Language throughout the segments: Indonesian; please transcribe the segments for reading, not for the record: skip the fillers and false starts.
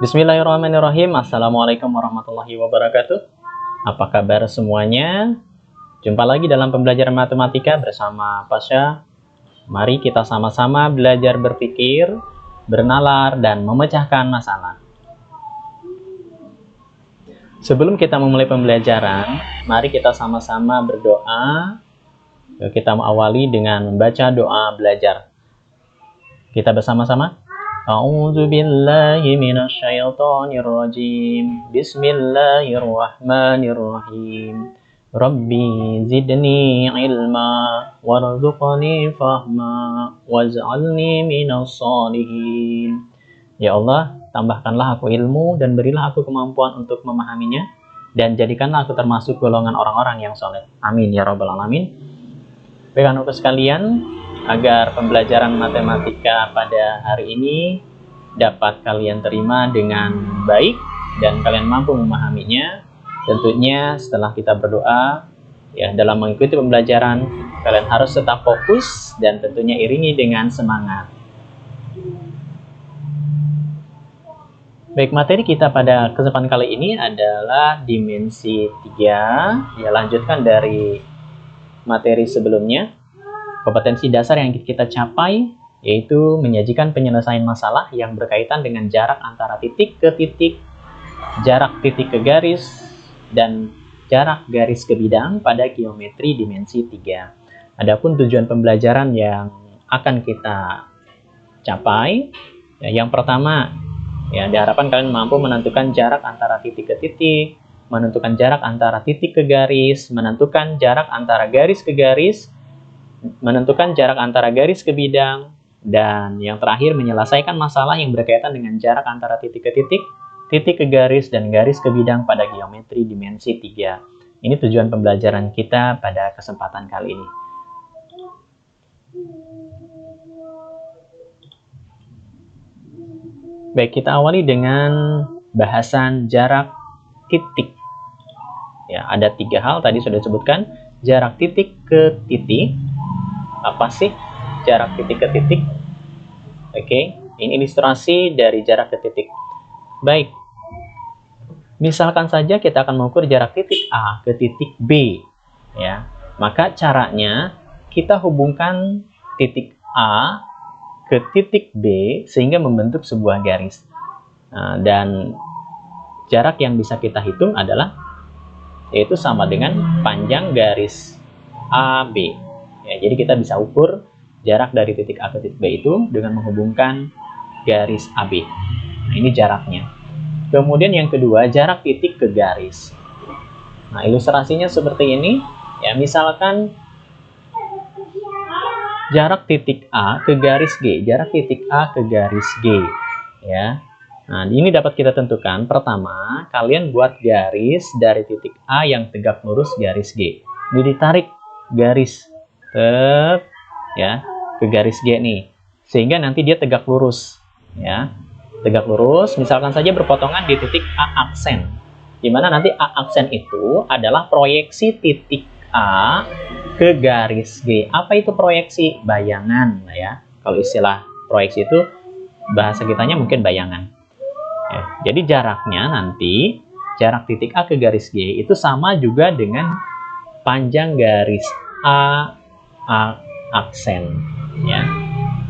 Bismillahirrahmanirrahim. Assalamualaikum warahmatullahi wabarakatuh. Apa kabar semuanya? Jumpa lagi dalam pembelajaran matematika bersama Pasha. Mari kita sama-sama belajar berpikir, bernalar, dan memecahkan masalah. Sebelum kita memulai pembelajaran, mari kita sama-sama berdoa. Kita mengawali dengan membaca doa belajar. Kita bersama-sama. A'udzu billahi minasyaitonir rajim. Bismillahirrahmanirrahim. Rabbi zidni ilma warzuqni fahma waj'alni minas sholihin. Ya Allah, tambahkanlah aku ilmu dan berilah aku kemampuan untuk memahaminya, dan jadikanlah aku termasuk golongan orang-orang yang soleh. Amin ya rabbal alamin. Baik anak-anak sekalian, agar pembelajaran matematika pada hari ini dapat kalian terima dengan baik dan kalian mampu memahaminya, tentunya setelah kita berdoa, ya, dalam mengikuti pembelajaran kalian harus tetap fokus dan tentunya iringi dengan semangat. Baik, materi kita pada kesempatan kali ini adalah dimensi 3, ya, lanjutkan dari materi sebelumnya. Kompetensi dasar yang kita capai yaitu menyajikan penyelesaian masalah yang berkaitan dengan jarak antara titik ke titik, jarak titik ke garis, dan jarak garis ke bidang pada geometri dimensi 3. Adapun tujuan pembelajaran yang akan kita capai, ya, yang pertama, ya, diharapkan kalian mampu menentukan jarak antara titik ke titik, menentukan jarak antara titik ke garis, menentukan jarak antara garis ke garis, menentukan jarak antara garis ke bidang, dan yang terakhir menyelesaikan masalah yang berkaitan dengan jarak antara titik ke titik, titik ke garis, dan garis ke bidang pada geometri dimensi 3. Ini tujuan pembelajaran kita pada kesempatan kali ini. Baik, kita awali dengan bahasan jarak titik. Ya, ada 3 hal tadi sudah disebutkan. Jarak titik ke titik. Apa sih jarak titik ke titik? Oke, ini ilustrasi dari jarak ke titik. Baik, misalkan saja kita akan mengukur jarak titik A ke titik B, ya. Maka caranya kita hubungkan titik A ke titik B sehingga membentuk sebuah garis. Dan jarak yang bisa kita hitung adalah yaitu sama dengan panjang garis AB. Ya, jadi kita bisa ukur jarak dari titik A ke titik B itu dengan menghubungkan garis AB. Nah, ini jaraknya. Kemudian yang kedua, jarak titik ke garis. Nah, ilustrasinya seperti ini. Ya, misalkan jarak titik A ke garis G, jarak titik A ke garis G. Ya. Nah, ini dapat kita tentukan. Pertama, kalian buat garis dari titik A yang tegak lurus garis G. Ini ditarik garis ya ke garis G nih, sehingga nanti dia tegak lurus, ya, tegak lurus. Misalkan saja berpotongan di titik A aksen, di mana nanti A aksen itu adalah proyeksi titik A ke garis G. Apa itu proyeksi? Bayangan, ya. Kalau istilah proyeksi itu bahasa kitanya mungkin bayangan. Ya, jadi jaraknya nanti jarak titik A ke garis G itu sama juga dengan panjang garis A aksen, ya,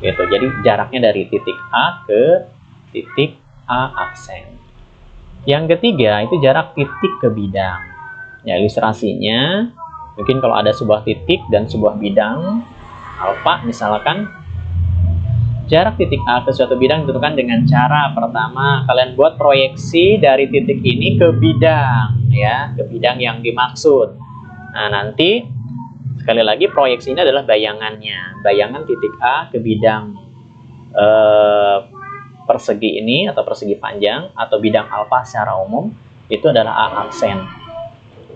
gitu. Jadi jaraknya dari titik A ke titik A aksen. Yang ketiga itu jarak titik ke bidang. Ya, ilustrasinya mungkin kalau ada sebuah titik dan sebuah bidang alfa, misalkan jarak titik A ke suatu bidang ditentukan dengan cara pertama kalian buat proyeksi dari titik ini ke bidang, ya, ke bidang yang dimaksud. Nah, nanti sekali lagi proyeksi ini adalah bayangannya, bayangan titik A ke bidang persegi ini atau persegi panjang atau bidang alfa secara umum itu adalah A aksen.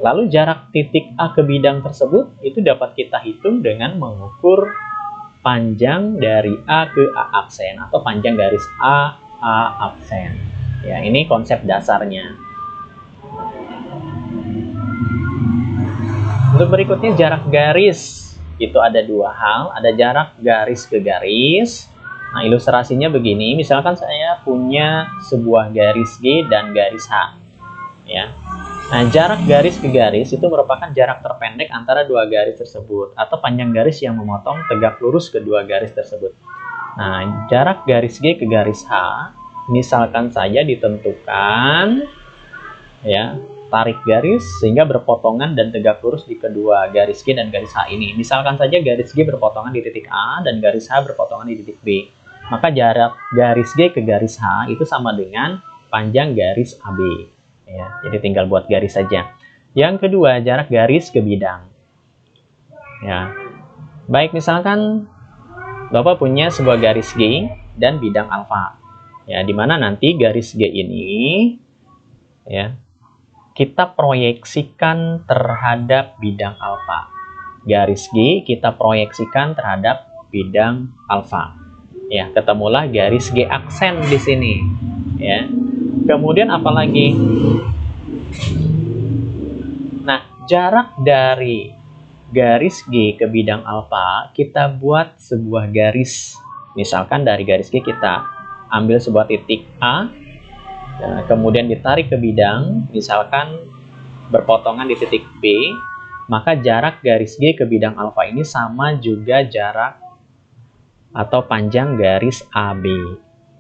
Lalu jarak titik A ke bidang tersebut itu dapat kita hitung dengan mengukur panjang dari A ke A aksen atau panjang garis A aksen. Ya, ini konsep dasarnya. Untuk berikutnya jarak garis. Itu ada 2 hal, ada jarak garis ke garis Nah, ilustrasinya begini, misalkan saya punya sebuah garis G dan garis H, ya. Nah, jarak garis ke garis itu merupakan jarak terpendek antara dua garis tersebut, atau panjang garis yang memotong tegak lurus kedua garis tersebut. Nah, jarak garis G ke garis H, misalkan saja ditentukan, ya, tarik garis sehingga berpotongan dan tegak lurus di kedua garis G dan garis H ini. Misalkan saja garis G berpotongan di titik A dan garis H berpotongan di titik B. Maka jarak garis G ke garis H itu sama dengan panjang garis AB. Ya, jadi tinggal buat garis saja. Yang kedua, jarak garis ke bidang. Ya, baik, misalkan Bapak punya sebuah garis G dan bidang alfa. Ya, dimana nanti garis G ini, ya, kita proyeksikan terhadap bidang alfa. Garis G kita proyeksikan terhadap bidang alfa. Ya, ketemulah garis G aksen di sini. Ya. Kemudian apalagi? Nah, jarak dari garis G ke bidang alfa kita buat sebuah garis. Misalkan dari garis G kita ambil sebuah titik A, kemudian ditarik ke bidang, misalkan berpotongan di titik B, maka jarak garis G ke bidang alfa ini sama juga jarak atau panjang garis AB.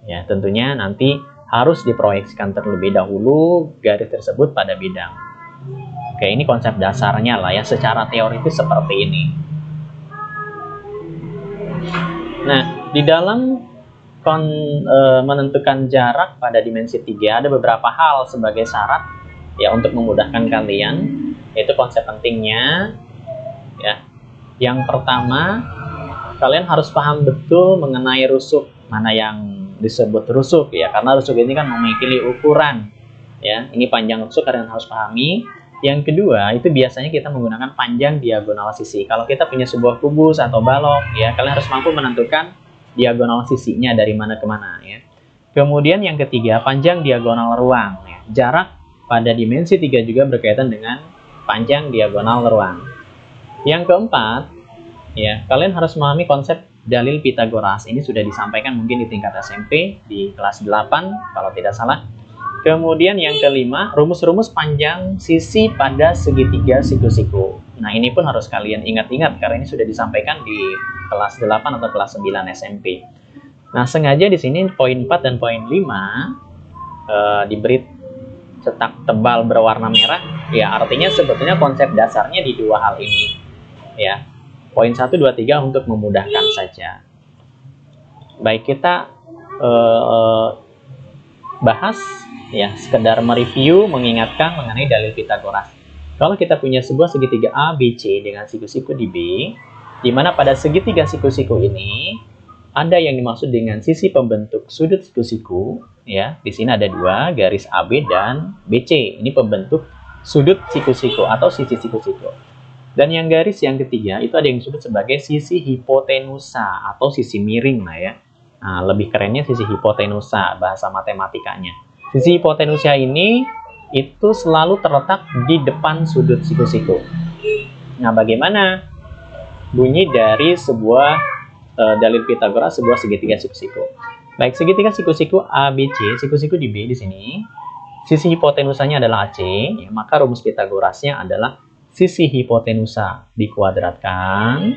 Ya, tentunya nanti harus diproyeksikan terlebih dahulu garis tersebut pada bidang. Oke, ini konsep dasarnya lah ya, secara teoritis seperti ini. Nah, di dalam menentukan jarak pada dimensi 3 ada beberapa hal sebagai syarat ya untuk memudahkan kalian, yaitu konsep pentingnya ya. Yang pertama, kalian harus paham betul mengenai rusuk, mana yang disebut rusuk ya, karena rusuk ini kan memiliki ukuran ya. Ini panjang rusuk kalian harus pahami. Yang kedua, itu biasanya kita menggunakan panjang diagonal sisi. Kalau kita punya sebuah kubus atau balok ya, kalian harus mampu menentukan diagonal sisinya dari mana ke mana ya. Kemudian yang ketiga, panjang diagonal ruang ya. Jarak pada dimensi 3 juga berkaitan dengan panjang diagonal ruang. Yang keempat, ya, kalian harus memahami konsep dalil Pitagoras. Ini sudah disampaikan mungkin di tingkat SMP di kelas 8 kalau tidak salah. Kemudian yang kelima, rumus-rumus panjang sisi pada segitiga siku-siku. Nah, ini pun harus kalian ingat-ingat karena ini sudah disampaikan di kelas 8 atau kelas 9 SMP. Nah, sengaja di sini poin 4 dan poin 5 diberi cetak tebal berwarna merah. Ya, artinya sebetulnya konsep dasarnya di dua hal ini. Ya. Poin 1, 2, 3 untuk memudahkan saja. Baik, kita bahas ya, sekedar mereview, mengingatkan mengenai dalil Pitagoras. Kalau kita punya sebuah segitiga ABC dengan siku-siku di B, di mana pada segitiga siku-siku ini ada yang dimaksud dengan sisi pembentuk sudut siku-siku ya. Di sini ada dua, garis AB dan BC. Ini pembentuk sudut siku-siku atau sisi siku-siku. Dan yang garis yang ketiga itu ada yang disebut sebagai sisi hipotenusa atau sisi miring lah ya. Nah, lebih kerennya sisi hipotenusa bahasa matematikanya. Sisi hipotenusa ini itu selalu terletak di depan sudut siku-siku. Nah, bagaimana bunyi dari sebuah dalil Pitagoras sebuah segitiga siku-siku? Baik, segitiga siku-siku ABC, siku-siku di B di sini, sisi hipotenusanya adalah AC, ya, maka rumus Pitagorasnya adalah sisi hipotenusa dikuadratkan,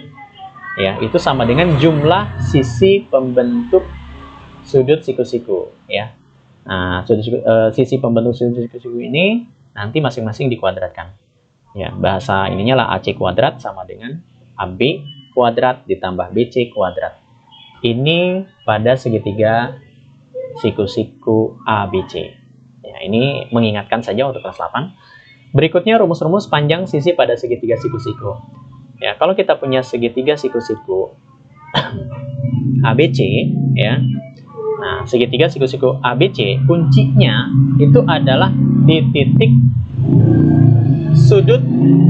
ya, itu sama dengan jumlah sisi pembentuk sudut siku-siku, ya. Nah, sisi pembentuk sudut siku-siku ini nanti masing-masing dikuadratkan. Ya, bahasa ininya lah AC kuadrat sama dengan AB kuadrat ditambah BC kuadrat. Ini pada segitiga siku-siku ABC. Ya, ini mengingatkan saja untuk kelas 8. Berikutnya rumus-rumus panjang sisi pada segitiga siku-siku. Ya, kalau kita punya segitiga siku-siku ABC, ya. Nah, segitiga siku-siku ABC kuncinya itu adalah di titik sudut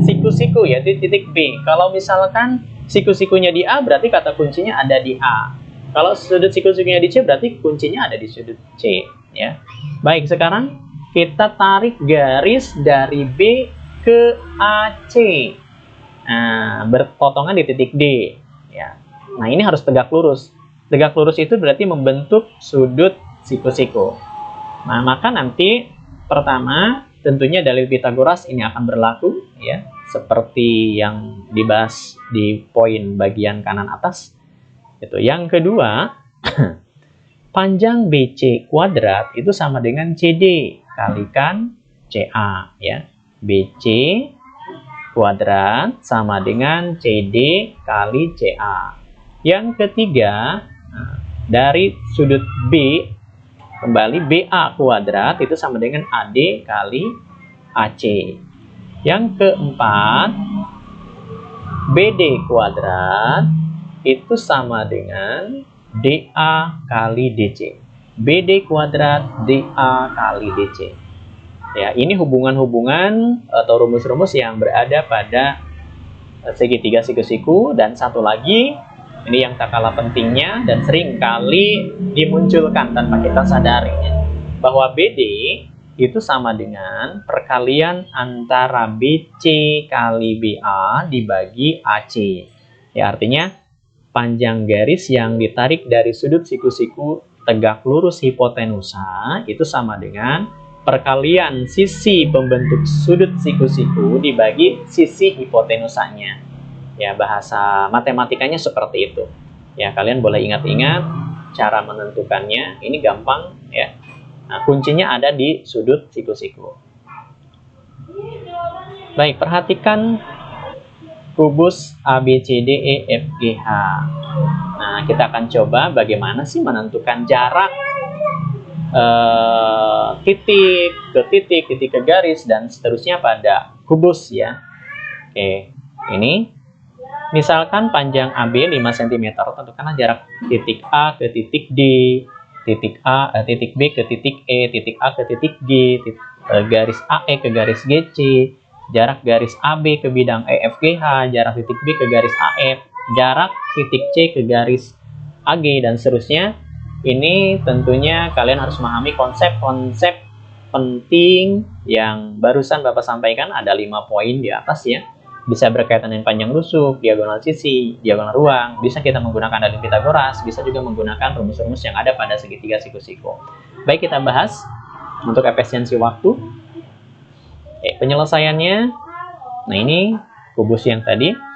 siku-siku ya, di titik B. Kalau misalkan siku-sikunya di A, berarti kata kuncinya ada di A. Kalau sudut siku-sikunya di C, berarti kuncinya ada di sudut C, ya. Baik, sekarang kita tarik garis dari B ke AC. Nah, berpotongan di titik D. Ya. Nah, ini harus tegak lurus. Tegak lurus itu berarti membentuk sudut siku-siku. Nah, maka nanti pertama tentunya dalil Pitagoras ini akan berlaku ya, seperti yang dibahas di poin bagian kanan atas. Itu. Yang kedua, panjang BC kuadrat itu sama dengan CD kalikan CA ya. BC kuadrat sama dengan CD kali CA. Yang ketiga, dari sudut B kembali BA kuadrat itu sama dengan AD kali AC. Yang keempat, BD kuadrat itu sama dengan DA kali DC. BD kuadrat DA kali DC. Ya, ini hubungan-hubungan atau rumus-rumus yang berada pada segitiga siku-siku. Dan satu lagi, ini yang tak kalah pentingnya dan sering kali dimunculkan tanpa kita sadari, bahwa BD itu sama dengan perkalian antara BC kali BA dibagi AC. Ya, artinya panjang garis yang ditarik dari sudut siku-siku tegak lurus hipotenusa itu sama dengan perkalian sisi pembentuk sudut siku-siku dibagi sisi hipotenusanya. Ya, bahasa matematikanya seperti itu. Ya, kalian boleh ingat-ingat cara menentukannya. Ini gampang ya. Nah, kuncinya ada di sudut siku-siku. Baik, perhatikan kubus ABCDEFGH. Nah, kita akan coba bagaimana sih menentukan jarak titik ke titik, titik ke garis, dan seterusnya pada kubus ya. Oke, ini misalkan panjang AB 5 cm, tentukanlah jarak titik A ke titik D, titik B ke titik E, titik A ke titik G, garis AE ke garis GC, jarak garis AB ke bidang EFGH, jarak titik B ke garis AF, jarak titik C ke garis AG, dan seterusnya. Ini tentunya kalian harus memahami konsep-konsep penting yang barusan Bapak sampaikan. Ada 5 poin di atas ya. Bisa berkaitan dengan panjang rusuk, diagonal sisi, diagonal ruang. Bisa kita menggunakan dalil Pitagoras, bisa juga menggunakan rumus-rumus yang ada pada segitiga siku-siku. Baik, kita bahas untuk efisiensi waktu. Penyelesaiannya, nah ini kubus yang tadi.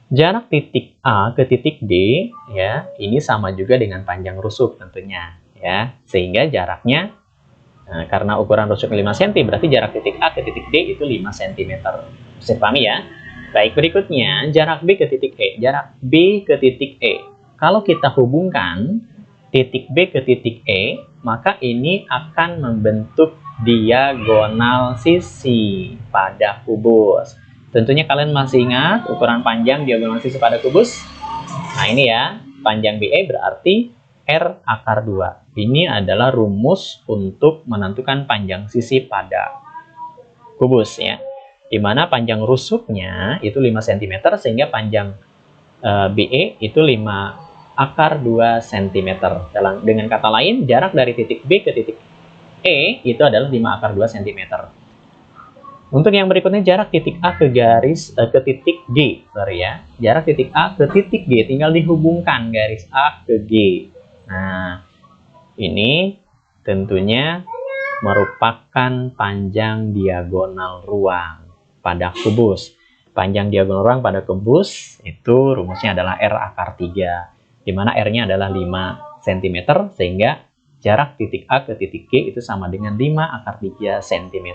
Jarak titik A ke titik D ya, ini sama juga dengan panjang rusuk tentunya ya. Sehingga jaraknya karena ukuran rusuk 5 cm, berarti jarak titik A ke titik D itu 5 cm. Bisa dipahami ya? Baik, berikutnya jarak B ke titik E. Jarak B ke titik E. Kalau kita hubungkan titik B ke titik E, maka ini akan membentuk diagonal sisi pada kubus. Tentunya kalian masih ingat ukuran panjang diagonal sisi pada kubus? Nah, ini ya, panjang BE berarti R akar 2. Ini adalah rumus untuk menentukan panjang sisi pada kubus ya. Dimana panjang rusuknya itu 5 cm, sehingga panjang BE itu 5 akar 2 cm. Dengan kata lain, jarak dari titik B ke titik E itu adalah 5 akar 2 cm. Untuk yang berikutnya, jarak titik A ke garis ke titik G, sorry ya. Jarak titik A ke titik G tinggal dihubungkan garis A ke G. Nah, ini tentunya merupakan panjang diagonal ruang pada kubus. Panjang diagonal ruang pada kubus itu rumusnya adalah R akar 3, di mana R-nya adalah 5 cm, sehingga jarak titik A ke titik G itu sama dengan 5 akar 3 cm.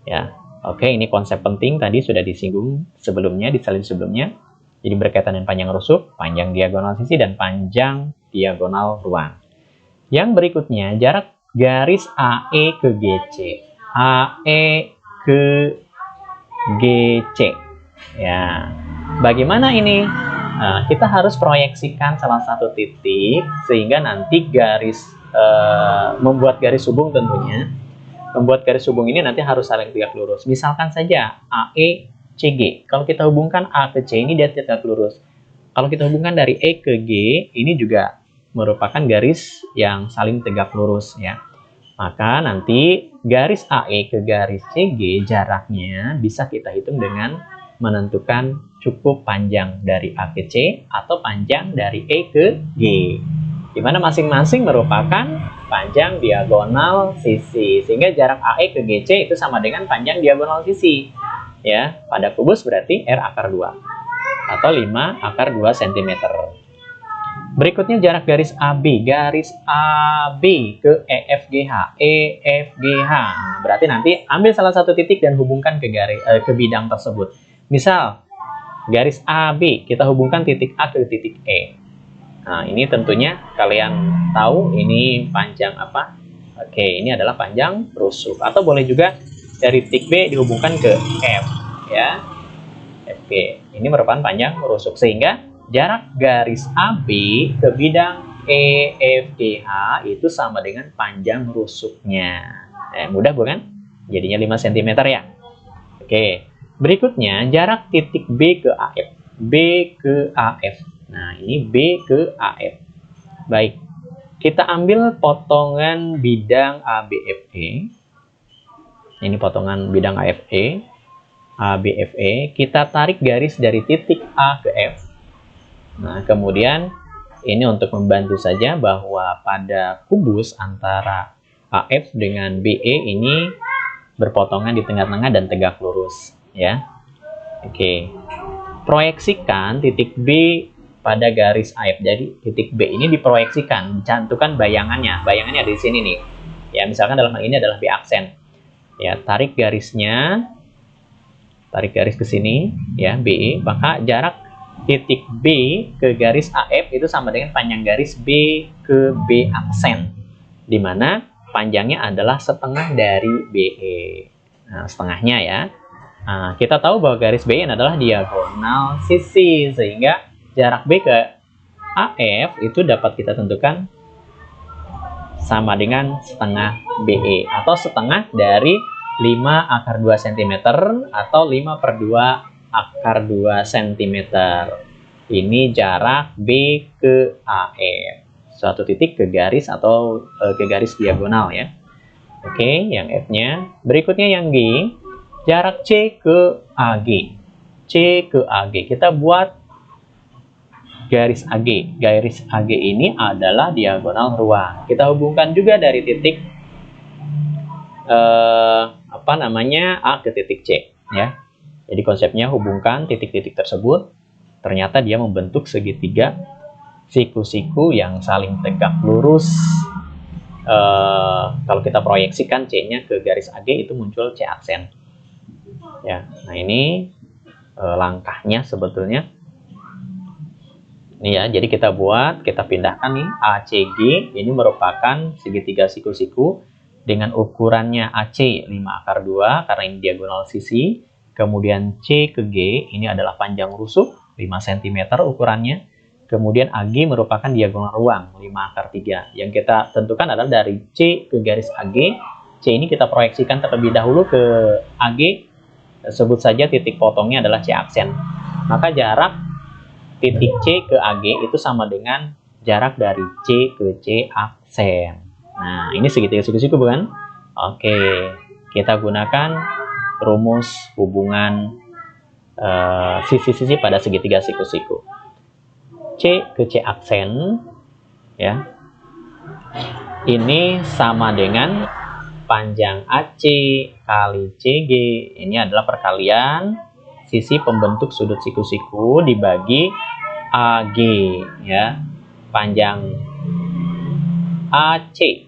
Ya, oke, ini konsep penting tadi sudah disinggung sebelumnya, disalin sebelumnya. Jadi berkaitan dengan panjang rusuk, panjang diagonal sisi, dan panjang diagonal ruang. Yang berikutnya, jarak garis AE ke GC. AE ke GC. Ya, bagaimana ini? Nah, kita harus proyeksikan salah satu titik sehingga nanti garis membuat garis hubung tentunya. Membuat garis hubung ini nanti harus saling tegak lurus. Misalkan saja AE CG. Kalau kita hubungkan A ke C, ini dia tegak lurus. Kalau kita hubungkan dari E ke G, ini juga merupakan garis yang saling tegak lurus ya. Maka nanti garis AE ke garis CG jaraknya bisa kita hitung dengan menentukan cukup panjang dari A ke C atau panjang dari E ke G, di mana masing-masing merupakan panjang diagonal sisi, sehingga jarak AE ke GC itu sama dengan panjang diagonal sisi. Ya, pada kubus berarti R akar 2 atau 5 akar 2 cm. Berikutnya jarak garis AB. Garis AB ke EFGH. EFGH. Berarti nanti ambil salah satu titik dan hubungkan ke bidang tersebut. Misal, garis AB kita hubungkan titik A ke titik E. Nah, ini tentunya kalian tahu ini panjang apa? Oke, ini adalah panjang rusuk. Atau boleh juga dari titik B dihubungkan ke F, ya. FG. Ini merupakan panjang rusuk, sehingga jarak garis AB ke bidang EFGH itu sama dengan panjang rusuknya. Mudah bukan? Jadinya 5 cm ya. Oke. Berikutnya jarak titik B ke AF. B ke AF. Nah, ini B ke AF. Baik. Kita ambil potongan bidang ABFE. Ini potongan bidang AFE. ABFE. Kita tarik garis dari titik A ke F. Nah, kemudian ini untuk membantu saja bahwa pada kubus antara AF dengan BE ini berpotongan di tengah-tengah dan tegak lurus, ya. Oke. Proyeksikan titik B pada garis AF. Jadi titik B ini diproyeksikan, cantumkan bayangannya. Bayangannya ada di sini nih. Ya, misalkan dalam hal ini adalah B aksen. Ya, tarik garisnya. Tarik garis ke sini, ya, BE, maka jarak titik B ke garis AF itu sama dengan panjang garis B ke B aksen, di mana panjangnya adalah setengah dari BE. Nah, setengahnya ya. Nah, kita tahu bahwa garis BE adalah diagonal sisi, sehingga jarak B ke AF itu dapat kita tentukan sama dengan setengah BE, atau setengah dari 5 akar 2 cm atau 5/2 akar 2 cm. Ini jarak B ke AF. Suatu titik ke garis atau ke garis diagonal ya. Oke, yang F-nya. Berikutnya yang G, jarak C ke AG. C ke AG. Kita buat garis AG. Garis AG ini adalah diagonal ruang. Kita hubungkan juga dari titik A ke titik C, ya. Jadi konsepnya hubungkan titik-titik tersebut. Ternyata dia membentuk segitiga siku-siku yang saling tegak lurus. Kalau kita proyeksikan C-nya ke garis AG itu muncul C aksen. Ya, nah ini langkahnya sebetulnya. Ini ya, jadi kita pindahkan nih ACG, ini merupakan segitiga siku-siku dengan ukurannya AC 5 akar 2 karena ini diagonal sisi. Kemudian C ke G ini adalah panjang rusuk 5 cm ukurannya. Kemudian AG merupakan diagonal ruang 5 akar 3. Yang kita tentukan adalah dari C ke garis AG. C ini kita proyeksikan terlebih dahulu ke AG. Sebut saja titik potongnya adalah C aksen. Maka jarak titik C ke AG itu sama dengan jarak dari C ke C aksen. Nah, ini segitiga siku-siku bukan? Oke, kita gunakan rumus hubungan sisi-sisi pada segitiga siku-siku. C ke C aksen, ya. Ini sama dengan panjang AC kali CG. Ini adalah perkalian sisi pembentuk sudut siku-siku dibagi AG, ya. Panjang AC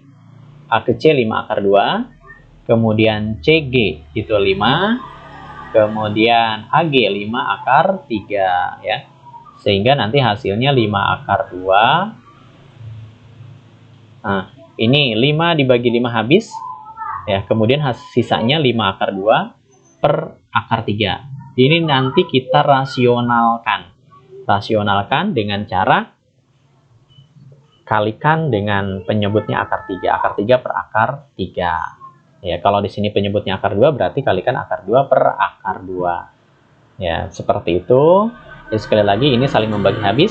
A ke C 5 akar 2, kemudian CG itu 5, kemudian AG 5 akar 3, ya. Sehingga nanti hasilnya 5 akar 2. Nah, ini 5 dibagi 5 habis, ya. Kemudian sisanya 5 akar 2 per akar 3. Ini nanti kita rasionalkan. Rasionalkan dengan cara kalikan dengan penyebutnya akar 3. Akar 3 per akar 3. Ya, kalau di sini penyebutnya akar 2 berarti kalikan akar 2 per akar 2. Ya, seperti itu. Jadi sekali lagi ini saling membagi habis.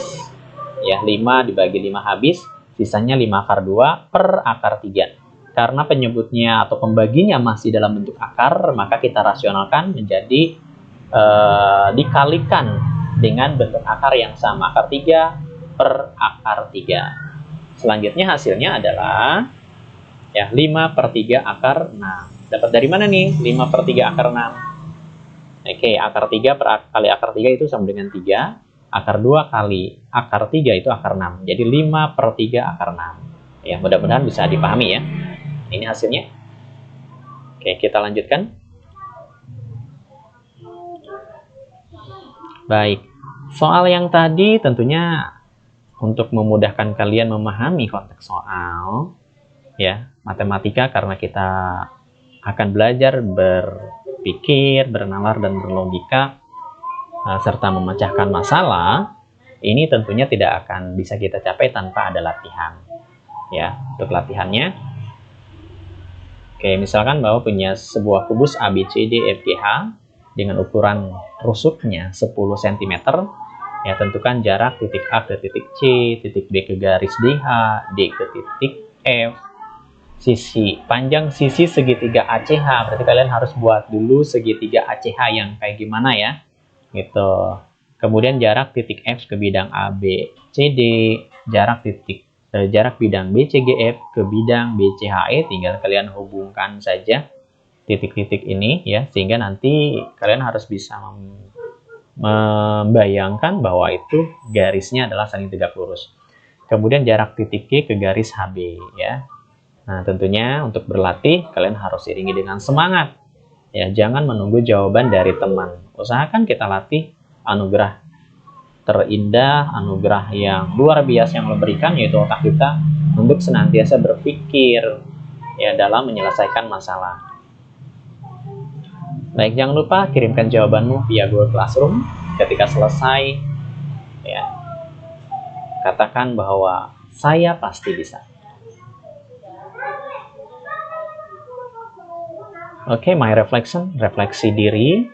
Ya, 5 dibagi 5 habis, sisanya 5 akar 2 per akar 3. Karena penyebutnya atau pembaginya masih dalam bentuk akar, maka kita rasionalkan menjadi dikalikan dengan bentuk akar yang sama, akar 3 per akar 3. Selanjutnya hasilnya adalah ya 5/3 akar 6. Dapat dari mana nih 5/3 akar 6? Oke, akar 3 kali akar 3 itu sama dengan 3. Akar 2 kali akar 3 itu akar 6. Jadi 5/3 akar 6. Ya, mudah-mudahan bisa dipahami ya. Ini hasilnya. Oke, kita lanjutkan. Baik, soal yang tadi tentunya untuk memudahkan kalian memahami konteks soal, ya, matematika karena kita akan belajar berpikir, bernalar, dan berlogika, serta memecahkan masalah, ini tentunya tidak akan bisa kita capai tanpa ada latihan. Ya, untuk latihannya, oke, misalkan bahwa punya sebuah kubus A, B, C, D, F, G, H dengan ukuran rusuknya 10 cm, ya, tentukan jarak titik A ke titik C, titik B ke garis DH, D ke titik F, panjang sisi segitiga ACH. Berarti kalian harus buat dulu segitiga ACH yang kayak gimana ya, gitu. Kemudian jarak titik F ke bidang A, B, C, D, jarak bidang B, C, G, F ke bidang B, C, H, E, tinggal kalian hubungkan saja titik-titik ini ya, sehingga nanti kalian harus bisa membayangkan bahwa itu garisnya adalah saling tegak lurus. Kemudian jarak titik G ke garis HB ya. Nah, tentunya untuk berlatih kalian harus iringi dengan semangat ya, jangan menunggu jawaban dari teman. Usahakan kita latih anugerah terindah, anugerah yang luar biasa yang Allah berikan, yaitu otak kita untuk senantiasa berpikir ya dalam menyelesaikan masalah. Baik, jangan lupa kirimkan jawabanmu via Google Classroom. Ketika selesai, ya, katakan bahwa saya pasti bisa. Oke, my reflection, refleksi diri.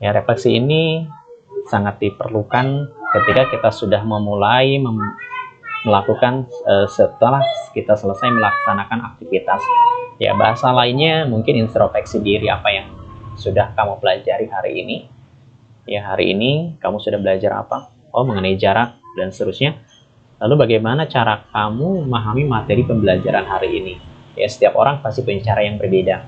Ya, refleksi ini sangat diperlukan ketika kita sudah memulai melakukan setelah kita selesai melaksanakan aktivitas. Ya, bahasa lainnya mungkin introspeksi diri, apa yang sudah kamu pelajari hari ini. Ya, hari ini kamu sudah belajar apa? Oh, mengenai jarak dan seterusnya. Lalu bagaimana cara kamu memahami materi pembelajaran hari ini? Ya, setiap orang pasti punya cara yang berbeda.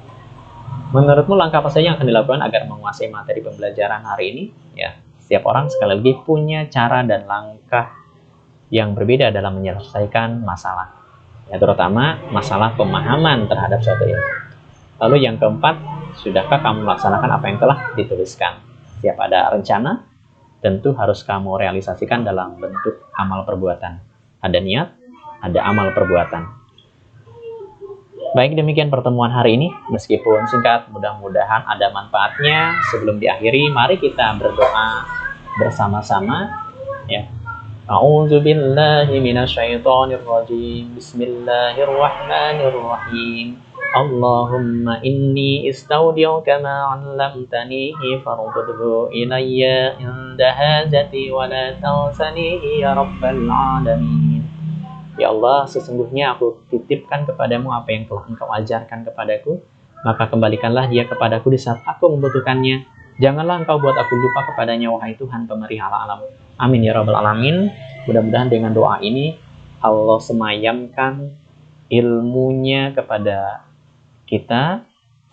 Menurutmu langkah apa saja yang akan dilakukan agar menguasai materi pembelajaran hari ini? Ya, setiap orang sekali lagi punya cara dan langkah yang berbeda dalam menyelesaikan masalah. Ya, terutama masalah pemahaman terhadap suatu ilmu. Lalu yang keempat, sudahkah kamu melaksanakan apa yang telah dituliskan? Setiap ada rencana, tentu harus kamu realisasikan dalam bentuk amal perbuatan. Ada niat, ada amal perbuatan. Baik, demikian pertemuan hari ini. Meskipun singkat, mudah-mudahan ada manfaatnya. Sebelum diakhiri, mari kita berdoa bersama-sama. Ya. A'udzubillahi minasyaitonirrajim. Bismillahirrahmanirrahim. Allahumma inni istaudiuka ma 'allamtanihi farudhu ilayya inda hajati wa la tansanihi ya rabbal alamin. Ya Allah, sesungguhnya aku titipkan kepadamu apa yang telah Engkau ajarkan kepadaku, maka kembalikanlah dia kepadaku di saat aku membutuhkannya. Janganlah Engkau buat aku lupa kepadanya, wahai Tuhan pemelihara alam. Amin ya rabbal alamin. Mudah-mudahan dengan doa ini Allah semayamkan ilmunya kepada kita,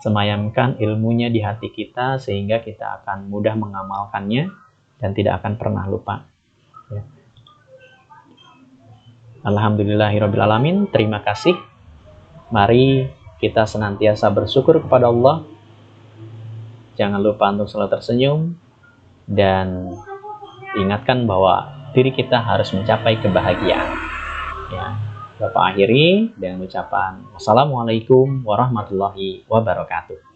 semayamkan ilmunya di hati kita, sehingga kita akan mudah mengamalkannya dan tidak akan pernah lupa. Ya. Alhamdulillahirrabbilalamin. Terima kasih. Mari kita senantiasa bersyukur kepada Allah. Jangan lupa untuk selalu tersenyum. Dan ingatkan bahwa diri kita harus mencapai kebahagiaan. Ya. Bapak akhiri dengan ucapan Wassalamualaikum warahmatullahi wabarakatuh.